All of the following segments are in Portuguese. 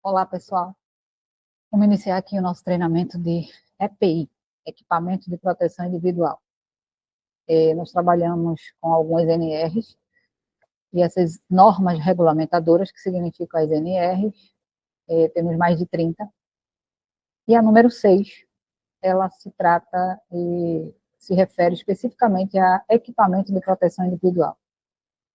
Olá, pessoal. Vamos iniciar aqui o nosso treinamento de EPI, Equipamento de Proteção Individual. Nós trabalhamos com algumas NRs, e essas normas regulamentadoras, que significam as NRs, temos mais de 30. E a número 6, ela se trata e se refere especificamente a equipamento de proteção individual.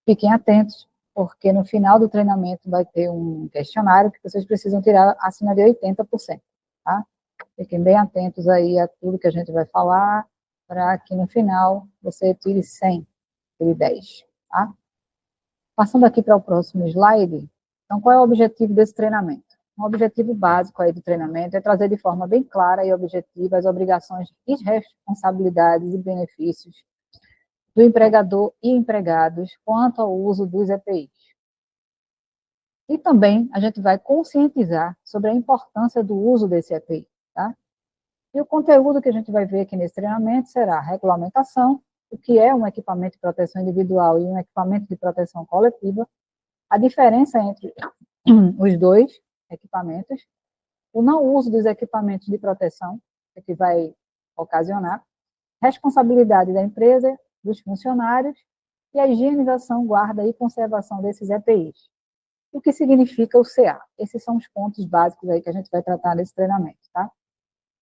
Fiquem atentos, porque no final do treinamento vai ter um questionário que vocês precisam tirar acima de 80%, tá? Fiquem bem atentos aí a tudo que a gente vai falar, para que no final você tire 100, tire 10, tá? Passando aqui para o próximo slide, então qual é o objetivo desse treinamento? O objetivo básico aí do treinamento é trazer de forma bem clara e objetiva as obrigações e responsabilidades e benefícios do empregador e empregados quanto ao uso dos EPIs. E também a gente vai conscientizar sobre a importância do uso desse EPI, tá? E o conteúdo que a gente vai ver aqui nesse treinamento será a regulamentação, o que é um equipamento de proteção individual e um equipamento de proteção coletiva, a diferença entre os dois equipamentos, o não uso dos equipamentos de proteção, que vai ocasionar, responsabilidade da empresa, dos funcionários, e a higienização, guarda e conservação desses EPIs. O que significa o CA? Esses são os pontos básicos aí que a gente vai tratar nesse treinamento, tá?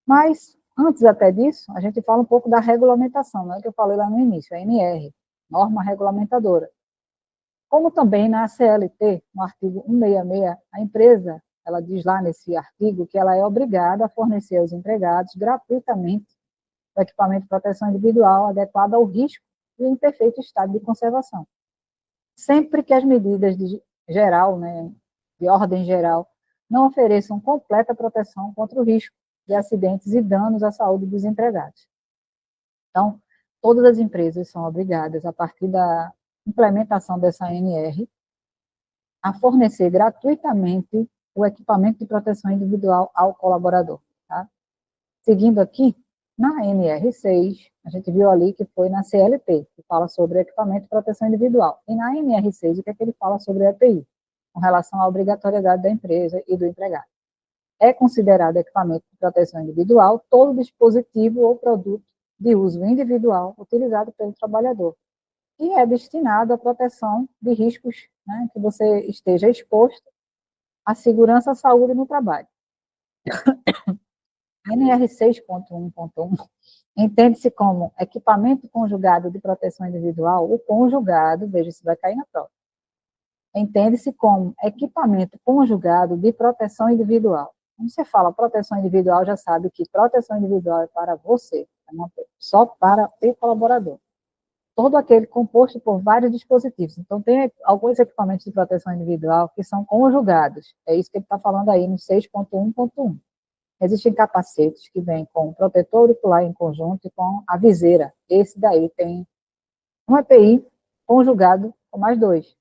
Mas, antes até disso, a gente fala um pouco da regulamentação, né, que eu falei lá no início, a NR, norma regulamentadora. Como também na CLT, no artigo 166, a empresa, ela diz lá nesse artigo que ela é obrigada a fornecer aos empregados gratuitamente o equipamento de proteção individual adequado ao risco e em perfeito estado de conservação. Sempre que as medidas de geral, né, de ordem geral, não ofereçam completa proteção contra o risco de acidentes e danos à saúde dos empregados. Então, todas as empresas são obrigadas, a partir da implementação dessa ANR, a fornecer gratuitamente o equipamento de proteção individual ao colaborador. Tá? Seguindo aqui, na NR6, a gente viu ali que foi na CLT, que fala sobre equipamento de proteção individual. E na NR6, o que é que ele fala sobre o EPI, com relação à obrigatoriedade da empresa e do empregado. É considerado equipamento de proteção individual todo dispositivo ou produto de uso individual utilizado pelo trabalhador, e é destinado à proteção de riscos, né, que você esteja exposto à segurança e à saúde no trabalho. A NR 6.1.1 entende-se como equipamento conjugado de proteção individual, o conjugado, veja se vai cair na prova, entende-se como equipamento conjugado de proteção individual. Quando você fala proteção individual, já sabe que proteção individual é para você, só para o colaborador. Todo aquele composto por vários dispositivos. Então, tem alguns equipamentos de proteção individual que são conjugados. É isso que ele está falando aí no 6.1.1. Existem capacetes que vêm com o protetor auricular em conjunto e com a viseira. Esse daí tem um EPI conjugado com mais dois.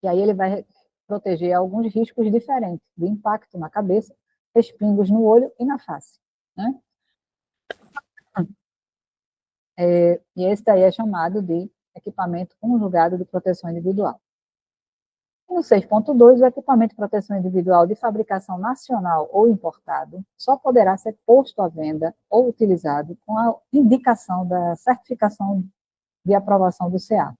E aí ele vai proteger alguns riscos diferentes, do impacto na cabeça, respingos no olho e na face, né? E esse daí é chamado de equipamento conjugado de proteção individual. No 6.2, o equipamento de proteção individual de fabricação nacional ou importado só poderá ser posto à venda ou utilizado com a indicação da certificação de aprovação do CA.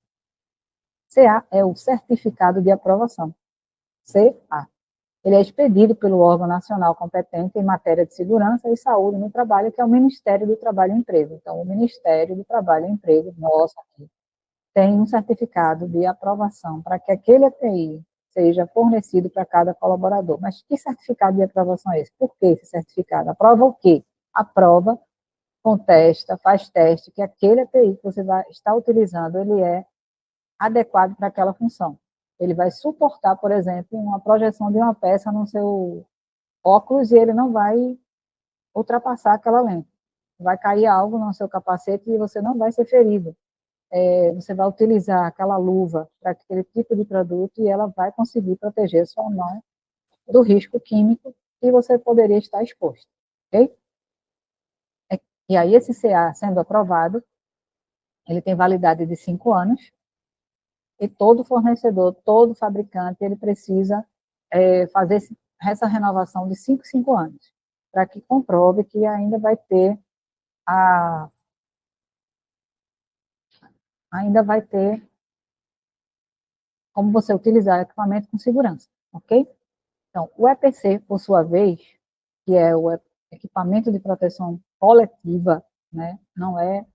CA é o certificado de aprovação. CA. Ele é expedido pelo órgão nacional competente em matéria de segurança e saúde no trabalho, que é o Ministério do Trabalho e Emprego. Então, o Ministério do Trabalho e Emprego, nosso aqui, tem um certificado de aprovação para que aquele EPI seja fornecido para cada colaborador. Mas que certificado de aprovação é esse? Por que esse certificado? Aprova o quê? Aprova, contesta, faz teste que aquele EPI que você vai estar utilizando, ele é adequado para aquela função. Ele vai suportar, por exemplo, uma projeção de uma peça no seu óculos e ele não vai ultrapassar aquela lente. Vai cair algo no seu capacete e você não vai ser ferido. Você vai utilizar aquela luva para aquele tipo de produto e ela vai conseguir proteger sua mão do risco químico que você poderia estar exposto, ok? E aí esse CA sendo aprovado, ele tem validade de 5 anos, e todo fornecedor, todo fabricante, ele precisa essa renovação de 5 em 5 anos, para que comprove que ainda vai ter como você utilizar o equipamento com segurança, ok? Então, o EPC, por sua vez, que é o equipamento de proteção coletiva, né, não é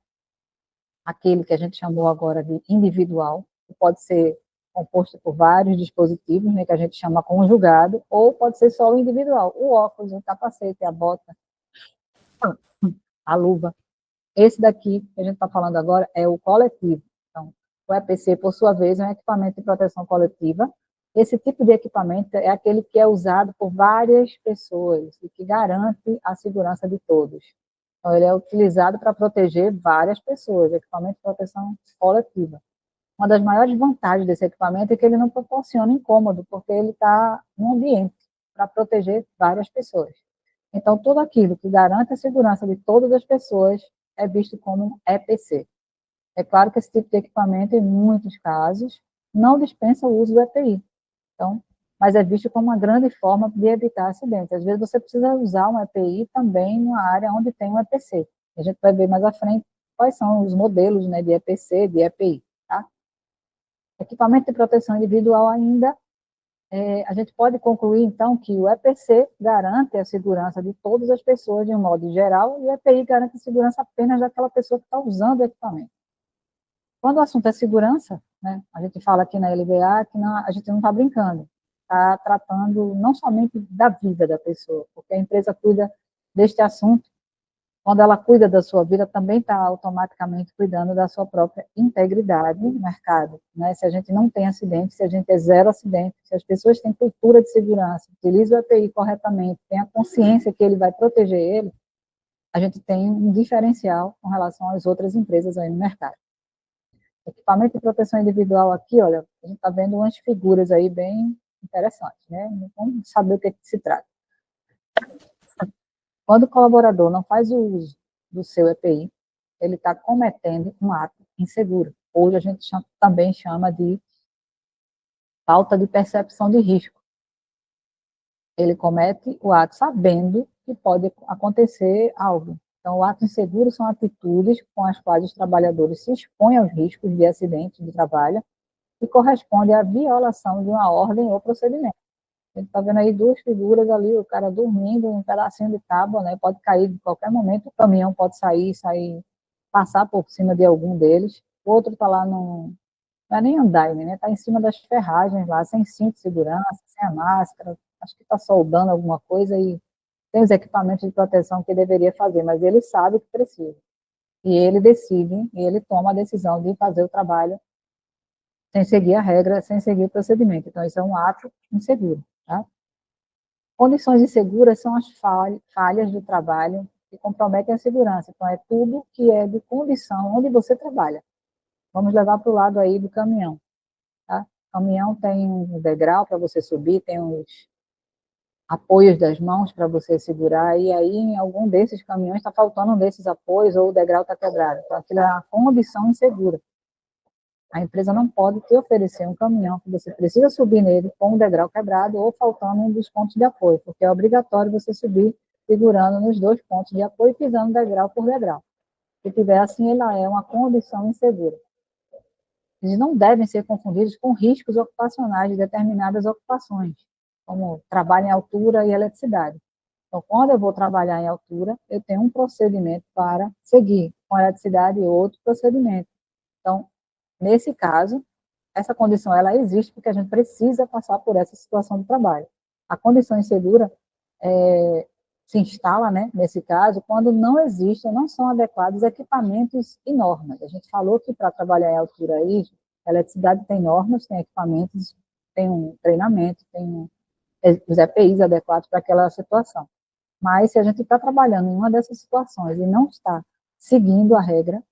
aquele que a gente chamou agora de individual, que pode ser composto por vários dispositivos, né, que a gente chama conjugado, ou pode ser só o individual, o óculos, o capacete, a bota, a luva. Esse daqui que a gente está falando agora é o coletivo. Então, o EPC, por sua vez, é um equipamento de proteção coletiva. Esse tipo de equipamento é aquele que é usado por várias pessoas e que garante a segurança de todos. Então, ele é utilizado para proteger várias pessoas, equipamento de proteção coletiva. Uma das maiores vantagens desse equipamento é que ele não proporciona incômodo, porque ele está no ambiente para proteger várias pessoas. Então, tudo aquilo que garante a segurança de todas as pessoas é visto como EPC. É claro que esse tipo de equipamento, em muitos casos, não dispensa o uso do EPI. Então, mas é visto como uma grande forma de evitar acidentes. Às vezes você precisa usar um EPI também numa área onde tem um EPC. A gente vai ver mais à frente quais são os modelos, né, de EPC, de EPI. Tá? Equipamento de proteção individual ainda, a gente pode concluir, então, que o EPC garante a segurança de todas as pessoas de um modo geral e o EPI garante a segurança apenas daquela pessoa que está usando o equipamento. Quando o assunto é segurança, né, a gente fala aqui na LBA que não, a gente não está brincando, está tratando não somente da vida da pessoa, porque a empresa cuida deste assunto. Quando ela cuida da sua vida, também está automaticamente cuidando da sua própria integridade no mercado. Né? Se a gente não tem acidente, se a gente é zero acidente, se as pessoas têm cultura de segurança, utilizam o EPI corretamente, têm a consciência que ele vai proteger ele, a gente tem um diferencial com relação às outras empresas aí no mercado. Equipamento de proteção individual aqui, olha, a gente está vendo umas figuras aí bem interessantes, né? Vamos saber o que se trata. Quando o colaborador não faz o uso do seu EPI, ele está cometendo um ato inseguro. Hoje a gente também chama de falta de percepção de risco. Ele comete o ato sabendo que pode acontecer algo. Então, o ato inseguro são atitudes com as quais os trabalhadores se expõem aos riscos de acidente de trabalho e corresponde à violação de uma ordem ou procedimento. A gente está vendo aí duas figuras ali, o cara dormindo, um pedacinho de tábua, né, pode cair de qualquer momento, o caminhão pode sair, passar por cima de algum deles, o outro está lá, não é nem andaime, né, está em cima das ferragens lá, sem cinto de segurança, sem a máscara, acho que está soldando alguma coisa e tem os equipamentos de proteção que deveria fazer, mas ele sabe que precisa. E ele decide, e ele toma a decisão de fazer o trabalho sem seguir a regra, sem seguir o procedimento. Então, isso é um ato inseguro. Tá? Condições inseguras são as falhas do trabalho que comprometem a segurança. Então, é tudo que é de condição onde você trabalha. Vamos levar para o lado aí do caminhão. Tá? O caminhão tem um degrau para você subir, tem os apoios das mãos para você segurar, e aí em algum desses caminhões está faltando um desses apoios ou o degrau está quebrado. Então, aquilo é uma condição insegura. A empresa não pode te oferecer um caminhão que você precisa subir nele com o degrau quebrado ou faltando um dos pontos de apoio, porque é obrigatório você subir segurando nos dois pontos de apoio e pisando degrau por degrau. Se tiver assim, ela é uma condição insegura. Eles não devem ser confundidos com riscos ocupacionais de determinadas ocupações, como trabalho em altura e eletricidade. Então, quando eu vou trabalhar em altura, eu tenho um procedimento para seguir, com eletricidade outro procedimento. Então, nesse caso, essa condição ela existe porque a gente precisa passar por essa situação de trabalho. A condição insegura se instala, né, nesse caso, quando não existem, não são adequados equipamentos e normas. A gente falou que para trabalhar em altura aí, a eletricidade tem normas, tem equipamentos, tem um treinamento, tem os EPIs adequados para aquela situação. Mas se a gente está trabalhando em uma dessas situações e não está seguindo a regra,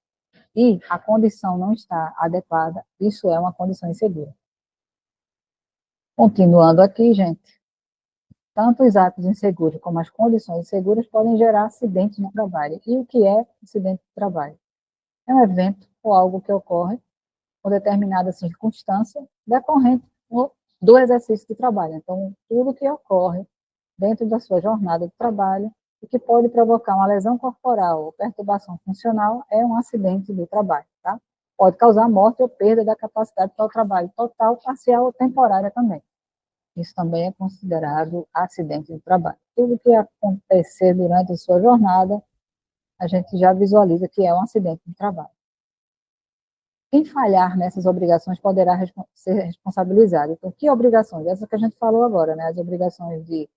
e a condição não está adequada, isso é uma condição insegura. Continuando aqui, gente, tanto os atos inseguros como as condições inseguras podem gerar acidentes no trabalho. E o que é acidente de trabalho? É um evento ou algo que ocorre com determinada circunstância decorrente do exercício de trabalho. Então, tudo que ocorre dentro da sua jornada de trabalho e que pode provocar uma lesão corporal ou perturbação funcional é um acidente do trabalho, tá? Pode causar morte ou perda da capacidade para o trabalho total, parcial ou temporária também. Isso também é considerado acidente de trabalho. Tudo que acontecer durante a sua jornada, a gente já visualiza que é um acidente de trabalho. Quem falhar nessas obrigações poderá ser responsabilizado. Então, que obrigações? Essas que a gente falou agora, né? As obrigações de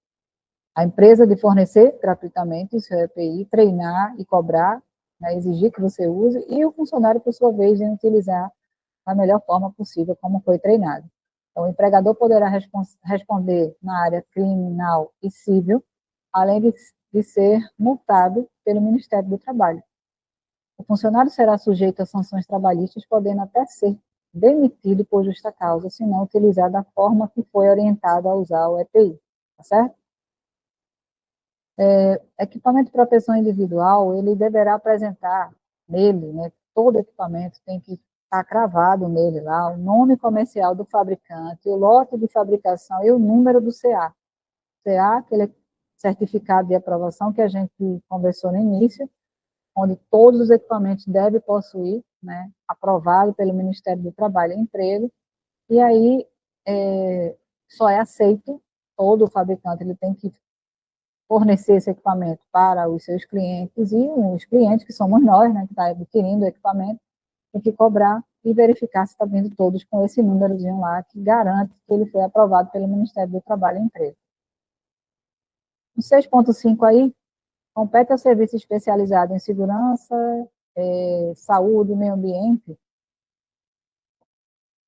a empresa de fornecer gratuitamente o seu EPI, treinar e cobrar, né, exigir que você use, e o funcionário, por sua vez, de utilizar da melhor forma possível, como foi treinado. Então, o empregador poderá responder na área criminal e civil, além de ser multado pelo Ministério do Trabalho. O funcionário será sujeito a sanções trabalhistas, podendo até ser demitido por justa causa, se não utilizar da forma que foi orientado a usar o EPI, tá certo? Equipamento de proteção individual, ele deverá apresentar nele, né, todo equipamento tem que estar cravado nele lá, o nome comercial do fabricante, o lote de fabricação e o número do CA. CA, aquele certificado de aprovação que a gente conversou no início, onde todos os equipamentos devem possuir, né, aprovado pelo Ministério do Trabalho e Emprego, e aí só é aceito, todo fabricante ele tem que fornecer esse equipamento para os seus clientes, e os clientes, que somos nós, né, que está adquirindo o equipamento, tem que cobrar e verificar se está vindo todos com esse númerozinho lá, que garante que ele foi aprovado pelo Ministério do Trabalho e Emprego. O 6.5 aí, compete ao serviço especializado em segurança, saúde e meio ambiente,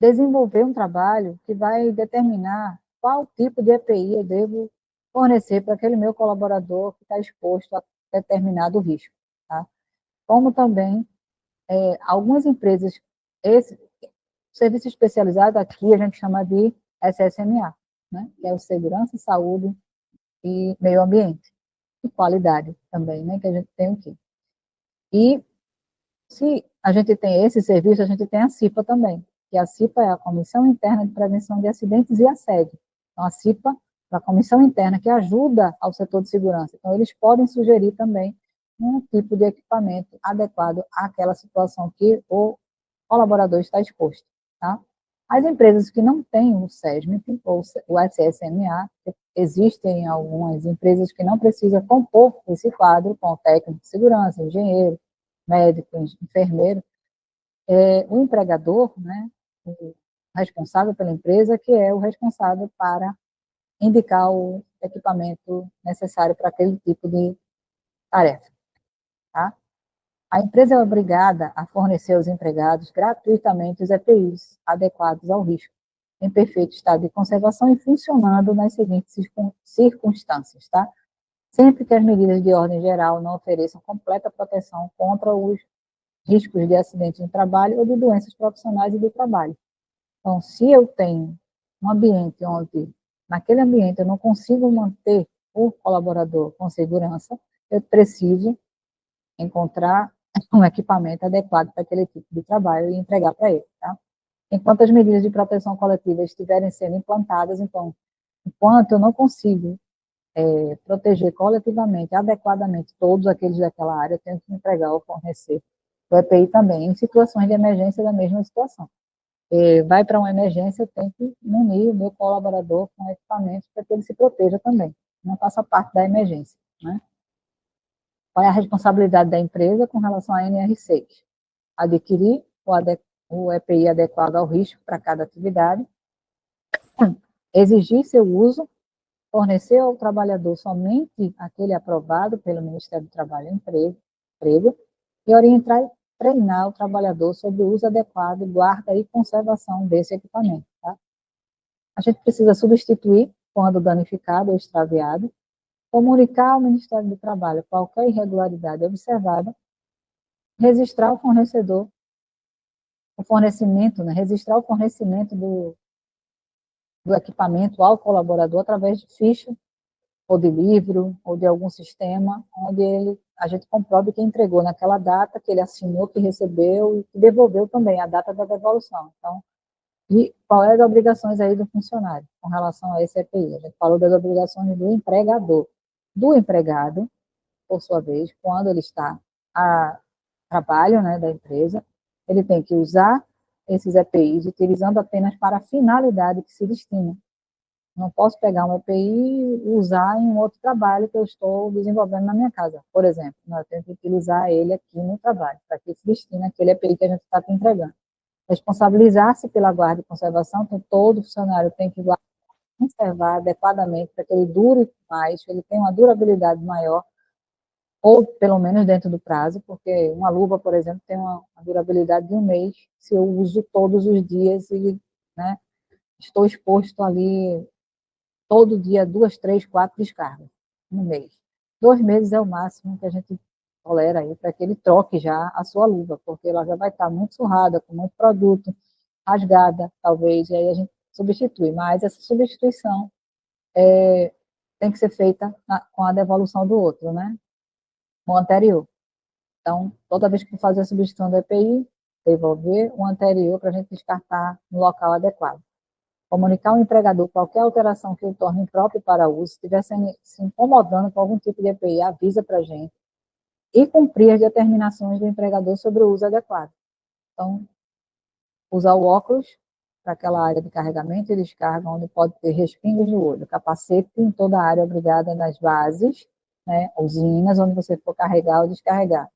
desenvolver um trabalho que vai determinar qual tipo de EPI eu devo fornecer para aquele meu colaborador que está exposto a determinado risco, tá? Como também, algumas empresas, esse serviço especializado aqui a gente chama de SSMA, né? Que é o Segurança, Saúde e Meio Ambiente, e qualidade também, né? Que a gente tem aqui. E se a gente tem esse serviço, a gente tem a CIPA também, que a CIPA é a Comissão Interna de Prevenção de Acidentes e Assédio. Então, a CIPA é a comissão interna que ajuda ao setor de segurança. Então, eles podem sugerir também um tipo de equipamento adequado àquela situação que o colaborador está exposto, tá? As empresas que não têm o SESMIP ou o SSMA, existem algumas empresas que não precisam compor esse quadro com técnico de segurança, engenheiro, médico, enfermeiro, o empregador, né, o responsável pela empresa, que é o responsável para indicar o equipamento necessário para aquele tipo de tarefa, tá? A empresa é obrigada a fornecer aos empregados gratuitamente os EPIs adequados ao risco, em perfeito estado de conservação e funcionando nas seguintes circunstâncias, tá? Sempre que as medidas de ordem geral não ofereçam completa proteção contra os riscos de acidentes no trabalho ou de doenças profissionais e do trabalho. Então, se eu tenho um ambiente onde, naquele ambiente, eu não consigo manter o colaborador com segurança, eu preciso encontrar um equipamento adequado para aquele tipo de trabalho e entregar para ele, tá? Enquanto as medidas de proteção coletiva estiverem sendo implantadas, então, enquanto eu não consigo proteger coletivamente, adequadamente, todos aqueles daquela área, eu tenho que entregar ou fornecer o EPI também, em situações de emergência da mesma situação. Vai para uma emergência, eu tenho que munir o meu colaborador com equipamentos para que ele se proteja também, não faça parte da emergência, né? Qual é a responsabilidade da empresa com relação à NR6? Adquirir o EPI adequado ao risco para cada atividade, exigir seu uso, fornecer ao trabalhador somente aquele aprovado pelo Ministério do Trabalho e Emprego, e orientar e treinar o trabalhador sobre o uso adequado, guarda e conservação desse equipamento, tá? A gente precisa substituir quando danificado ou extraviado, comunicar ao Ministério do Trabalho qualquer irregularidade observada, registrar o fornecedor, o fornecimento, né, registrar o fornecimento do equipamento ao colaborador através de ficha, ou de livro, ou de algum sistema, onde a gente comprove que entregou naquela data, que ele assinou, que recebeu e que devolveu também a data da devolução. Então, E qual é as obrigações aí do funcionário com relação a esse EPI? A gente falou das obrigações do empregador. Do empregado, por sua vez, quando ele está a trabalho, né, da empresa, ele tem que usar esses EPIs utilizando apenas para a finalidade que se destina. Não posso pegar um EPI e usar em um outro trabalho que eu estou desenvolvendo na minha casa, por exemplo. Eu tenho que utilizar ele aqui no trabalho, para que se destina aquele EPI que a gente está entregando. Responsabilizar-se pela guarda e conservação, então todo funcionário tem que conservar adequadamente para que ele dure mais, que ele tenha uma durabilidade maior, ou pelo menos dentro do prazo, porque uma luva, por exemplo, tem uma durabilidade de um mês, se eu uso todos os dias e, né, estou exposto ali todo dia 2, 3, 4 descargas no mês. 2 meses é o máximo que a gente tolera aí para que ele troque já a sua luva, porque ela já vai estar muito surrada, com muito produto, rasgada, talvez, e aí a gente substitui. Mas essa substituição tem que ser feita com a devolução do outro, né? O anterior. Então, toda vez que for fazer a substituição do EPI, devolver o anterior para a gente descartar no local adequado. Comunicar ao empregador qualquer alteração que o torne impróprio para uso, se estiver se incomodando com algum tipo de EPI, avisa para a gente, e cumprir as determinações do empregador sobre o uso adequado. Então, usar o óculos para aquela área de carregamento e descarga, onde pode ter respingos no olho, capacete em toda a área obrigada nas bases, né, usinas, onde você for carregar ou descarregar.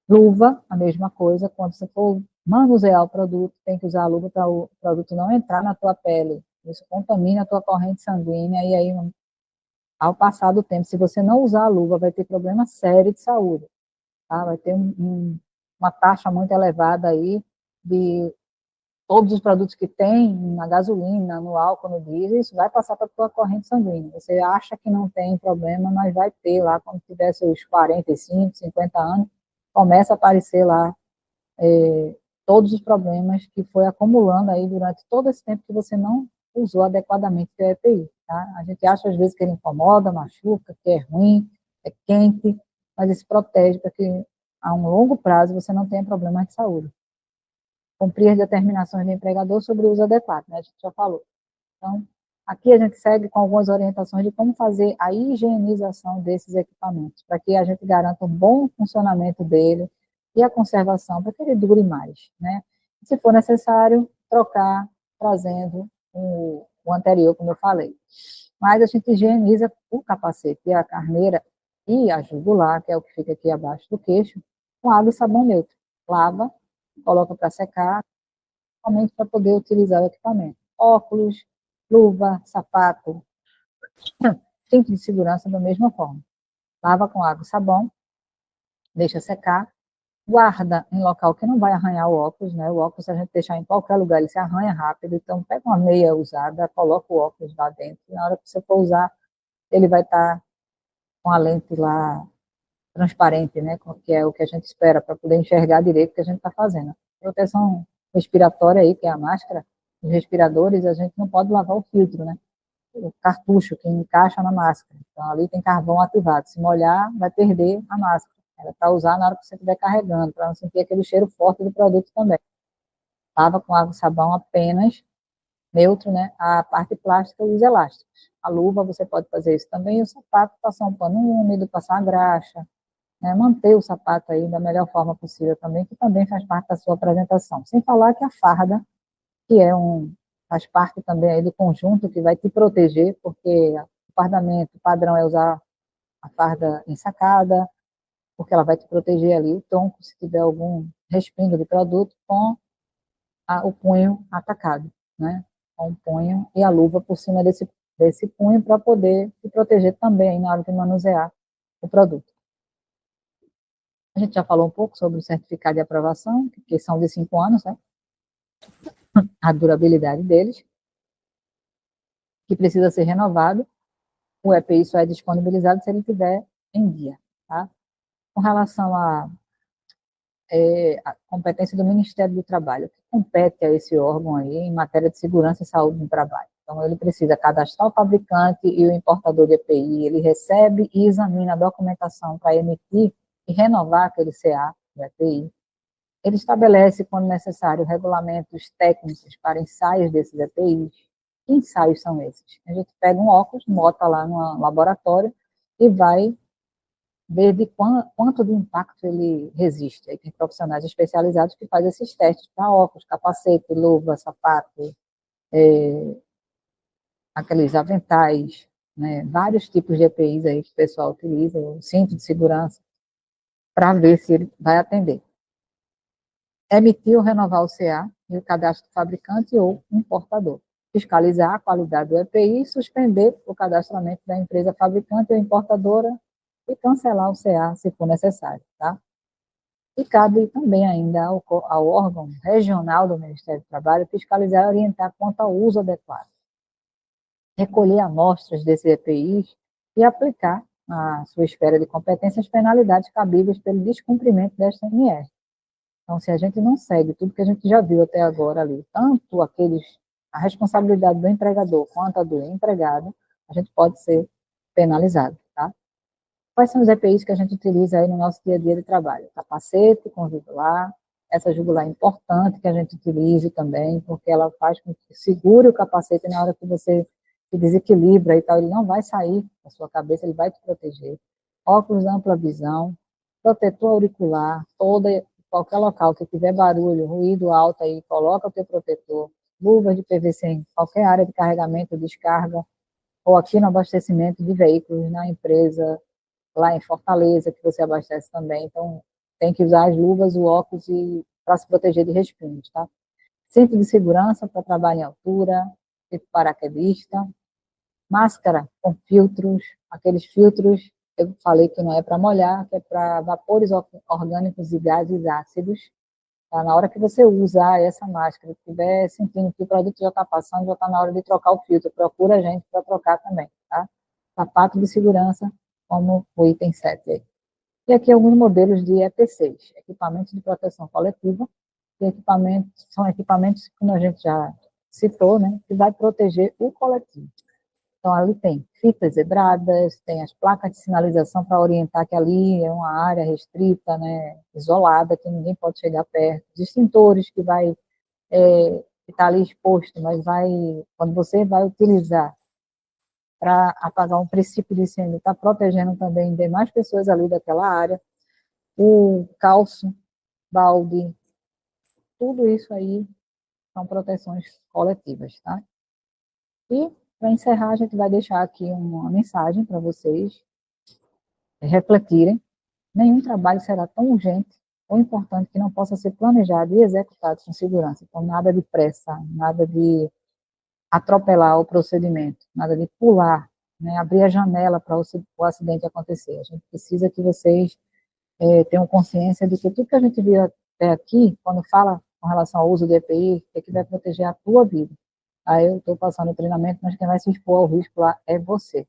Luva, a mesma coisa, quando você for manusear o produto, tem que usar a luva para o produto não entrar na tua pele. Isso contamina a tua corrente sanguínea e aí, ao passar do tempo, se você não usar a luva, vai ter problema sério de saúde. Tá? Vai ter uma taxa muito elevada aí de todos os produtos que tem na gasolina, no álcool, no diesel, isso vai passar para a tua corrente sanguínea. Você acha que não tem problema, mas vai ter lá, quando tiver seus 45, 50 anos, começa a aparecer lá todos os problemas que foi acumulando aí durante todo esse tempo que você não usou adequadamente o EPI, tá? A gente acha às vezes que ele incomoda, machuca, que é ruim, é quente, mas isso protege para que a um longo prazo você não tenha problemas de saúde. Cumprir as determinações do empregador sobre o uso adequado, né? A gente já falou. Então, aqui a gente segue com algumas orientações de como fazer a higienização desses equipamentos, para que a gente garanta um bom funcionamento dele e a conservação, para que ele dure mais, né? Se for necessário, trocar, trazendo o anterior, como eu falei. Mas a gente higieniza o capacete, a carneira e a jugular, que é o que fica aqui abaixo do queixo, com água e sabão neutro. Lava, coloca para secar, somente para poder utilizar o equipamento. Óculos, luva, sapato, cinto de segurança da mesma forma. Lava com água e sabão, deixa secar, guarda em local que não vai arranhar o óculos, né? O óculos, se a gente deixar em qualquer lugar, ele se arranha rápido, então pega uma meia usada, coloca o óculos lá dentro, e na hora que você for usar, ele vai estar com a lente lá transparente, né? Que é o que a gente espera, para poder enxergar direito o que a gente está fazendo. Proteção respiratória aí, que é a máscara, os respiradores, a gente não pode lavar o filtro, né? O cartucho que encaixa na máscara. Então, ali tem carvão ativado. Se molhar, vai perder a máscara. Ela para usar na hora que você estiver carregando, para não sentir aquele cheiro forte do produto também. Lava com água e sabão apenas, neutro, né? A parte plástica e os elásticos. A luva, você pode fazer isso também. E o sapato, passar um pano úmido, passar a graxa, né? Manter o sapato aí da melhor forma possível também, que também faz parte da sua apresentação. Sem falar que a farda, que faz parte também aí do conjunto que vai te proteger, porque o fardamento padrão é usar a farda ensacada, porque ela vai te proteger ali o tronco, se tiver algum respingo de produto, com o punho atacado, né? Com o punho e a luva por cima desse punho para poder te proteger também aí na hora de manusear o produto. A gente já falou um pouco sobre o certificado de aprovação, que são de 5 anos, né? A durabilidade deles, que precisa ser renovado. O EPI só é disponibilizado se ele estiver em dia, tá? Com relação à competência do Ministério do Trabalho, que compete a esse órgão aí em matéria de segurança e saúde no trabalho. Então, ele precisa cadastrar o fabricante e o importador de EPI, ele recebe e examina a documentação para emitir e renovar aquele CA do EPI. Ele estabelece, quando necessário, regulamentos técnicos para ensaios desses EPIs. Que ensaios são esses? A gente pega um óculos, bota lá no laboratório e vai ver de quanto de impacto ele resiste. Aí tem profissionais especializados que fazem esses testes para óculos, capacete, luva, sapato, aqueles aventais, né, vários tipos de EPIs aí que o pessoal utiliza, o cinto de segurança, para ver se ele vai atender. Emitir ou renovar o CA e o cadastro do fabricante ou importador. Fiscalizar a qualidade do EPI e suspender o cadastramento da empresa fabricante ou importadora e cancelar o CA se for necessário, tá? E cabe também ainda ao órgão regional do Ministério do Trabalho fiscalizar e orientar quanto ao uso adequado, recolher amostras desses EPIs e aplicar na sua esfera de competência as penalidades cabíveis pelo descumprimento desta NR. Então, se a gente não segue tudo que a gente já viu até agora ali, tanto a responsabilidade do empregador quanto a do empregado, a gente pode ser penalizado, tá? Quais são os EPIs que a gente utiliza aí no nosso dia a dia de trabalho? Capacete com jugular, essa jugular é importante que a gente utilize também, porque ela faz com que segure o capacete na hora que você se desequilibra e tal, ele não vai sair da sua cabeça, ele vai te proteger. Óculos ampla visão, protetor auricular, qualquer local que tiver barulho, ruído alto aí, coloca o teu protetor, luvas de PVC em qualquer área de carregamento, descarga, ou aqui no abastecimento de veículos na empresa, lá em Fortaleza, que você abastece também, então tem que usar as luvas, o óculos para se proteger de respingos, tá? Cinto de segurança para trabalho em altura, tipo paraquedista, máscara com filtros, aqueles filtros, eu falei que não é para molhar, que é para vapores orgânicos e gases ácidos, tá? Na hora que você usar essa máscara, estiver sentindo que o produto já está passando, já está na hora de trocar o filtro, procura a gente para trocar também, tá? Sapato de segurança, como o item 7 aí. E aqui alguns modelos de EPCs, equipamentos de proteção coletiva, e são equipamentos, como a gente já citou, né, que vai proteger o coletivo. Então, ali tem fitas zebradas, tem as placas de sinalização para orientar que ali é uma área restrita, né, isolada, que ninguém pode chegar perto, extintores que vai estar ali exposto, mas quando você vai utilizar para apagar um princípio de incêndio, está protegendo também demais pessoas ali daquela área, o calço, balde, tudo isso aí são proteções coletivas, tá? E, para encerrar, a gente vai deixar aqui uma mensagem para vocês refletirem. Nenhum trabalho será tão urgente ou importante que não possa ser planejado e executado com segurança. Então, nada de pressa, nada de atropelar o procedimento, nada de pular, né, abrir a janela para o acidente acontecer. A gente precisa que vocês tenham consciência de que tudo que a gente viu até aqui, quando fala com relação ao uso de EPI, é que vai proteger a tua vida. Aí eu estou passando o treinamento, mas quem vai se expor ao risco lá é você.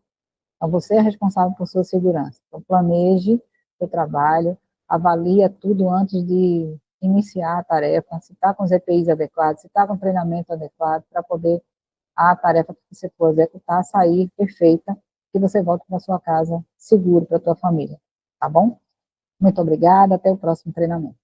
Então, você é responsável por sua segurança. Então, planeje o trabalho, avalia tudo antes de iniciar a tarefa, se está com os EPIs adequados, se está com o treinamento adequado, para poder a tarefa que você for executar sair perfeita, que você volte para sua casa seguro, para a tua família. Tá bom? Muito obrigada, até o próximo treinamento.